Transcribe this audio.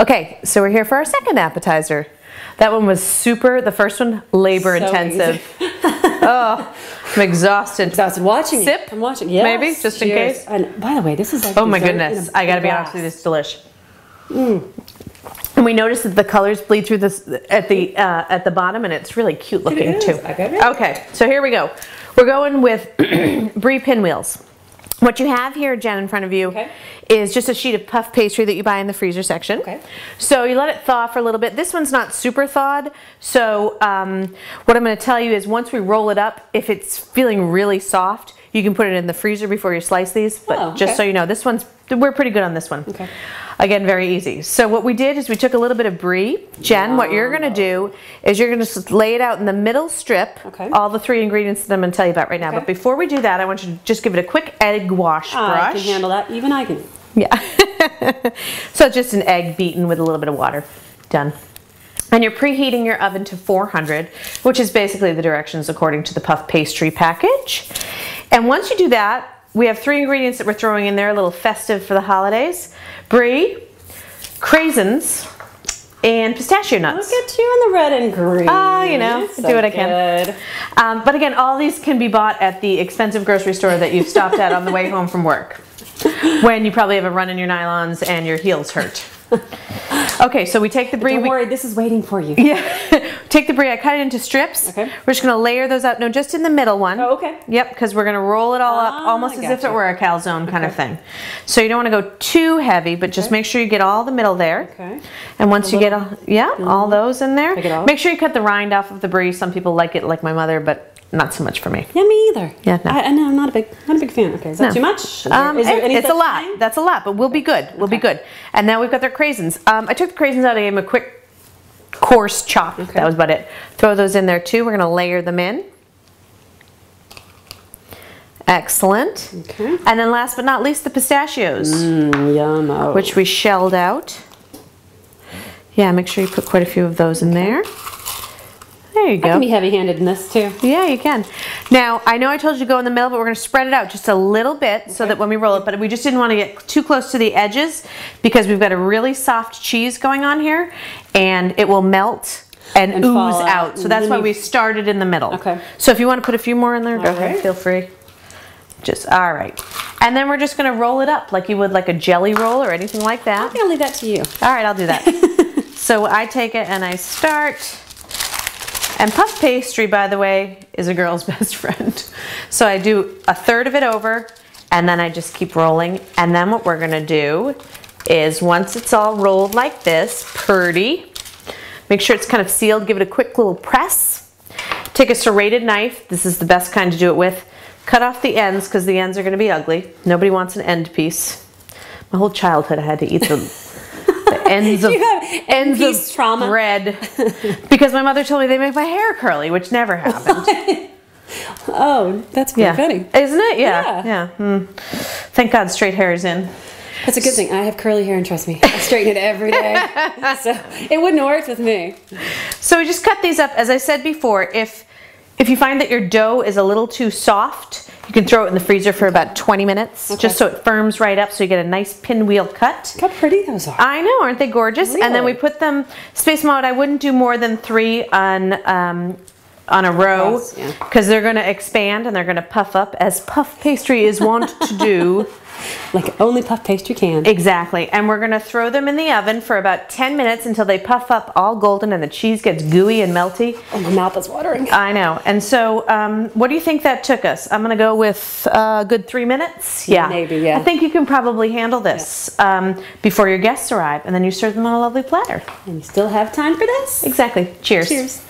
Okay, so we're here for our second appetizer. That one was the first one, labor intensive. Oh, I'm exhausted. Exhausted watching Sip? I'm watching. Yes. Maybe, just in case. And by the way, this is like oh my goodness, I gotta be honest with you, this is delish. And we noticed that the colors bleed through this at the bottom, and it's really cute looking too. Okay, so here we go. We're going with Brie Pinwheels. What you have here, Jen, in front of you is just a sheet of puff pastry that you buy in the freezer section. Okay. So you let it thaw for a little bit. This one's not super thawed, so what I'm going to tell you is once we roll it up, if it's feeling really soft, you can put it in the freezer before you slice these. But just so you know, we're pretty good on this one. Okay. Again, very easy. So what we did is we took a little bit of brie. Jen, what you're going to do is you're going to lay it out in the middle strip, all the 3 ingredients that I'm going to tell you about right now. But before we do that, I want you to just give it a quick egg wash brush. I can handle that. Even I can. Yeah. So it's just an egg beaten with a little bit of water. Done. And you're preheating your oven to 400, which is basically the directions according to the puff pastry package. And once you do that, we have 3 ingredients that we're throwing in there, a little festive for the holidays. Brie, craisins, and pistachio nuts. Look at you in the red and green. You know, so do what I can. But again, all these can be bought at the expensive grocery store that you've stopped at on the way home from work, when you probably have a run in your nylons and your heels hurt. Okay, so we take the brie. Don't worry, this is waiting for you. Yeah. Take the brie, I cut it into strips. Okay. We're just going to layer those out. No, just in the middle one. Oh, okay. Yep, because we're going to roll it all up almost as if it were a calzone kind of thing. So you don't want to go too heavy, but just make sure you get all the middle there. Okay. And once you get all those in there, make sure you cut the rind off of the brie. Some people like it, like my mother, but not so much for me. Yeah, me either. Yeah, no. I know, I'm not a big fan. Okay, is that too much? Is there any it's a lot. Thing? That's a lot, but we'll be good. We'll be good. And now we've got their craisins. I took the craisins out. I gave them a quick, coarse chop. That was about it. Throw those in there too. We're going to layer them in. Excellent. Okay. And then last but not least, the pistachios. Yum. Which we shelled out. Yeah, make sure you put quite a few of those in there. There you go. I can be heavy-handed in this too. Yeah, you can. Now, I know I told you to go in the middle, but we're going to spread it out just a little bit so that when we roll it, but we just didn't want to get too close to the edges because we've got a really soft cheese going on here and it will melt and ooze out. So that's why we started in the middle. Okay. So if you want to put a few more in there, go ahead, feel free. All right. And then we're just going to roll it up like you would like a jelly roll or anything like that. I think I'll leave that to you. All right, I'll do that. So I take it and I start. And puff pastry, by the way, is a girl's best friend. So I do a third of it over, and then I just keep rolling. And then what we're gonna do is once it's all rolled like this, pretty, make sure it's kind of sealed, give it a quick little press. Take a serrated knife, this is the best kind to do it with. Cut off the ends, because the ends are gonna be ugly. Nobody wants an end piece. My whole childhood I had to eat the ends of trauma? Bread because my mother told me they make my hair curly, which never happened. Oh, that's pretty funny. Isn't it? Yeah. Thank God straight hair is in. That's a good thing. I have curly hair and trust me, I straighten it every day. So it wouldn't have worked with me. So we just cut these up. As I said before, if you find that your dough is a little too soft, you can throw it in the freezer for about 20 minutes, just so it firms right up so you get a nice pinwheel cut. Look how pretty those are. I know, aren't they gorgeous? Really? And then we put them, space them out. I wouldn't do more than 3 on a row because they're going to expand and they're going to puff up as puff pastry is wont to do. Like only puff pastry can. Exactly. And we're going to throw them in the oven for about 10 minutes until they puff up all golden and the cheese gets gooey and melty. Oh, my mouth is watering. I know. And so what do you think that took us? I'm going to go with a good 3 minutes. Yeah. Maybe, yeah. I think you can probably handle this before your guests arrive. And then you serve them on a lovely platter. And you still have time for this? Exactly. Cheers. Cheers.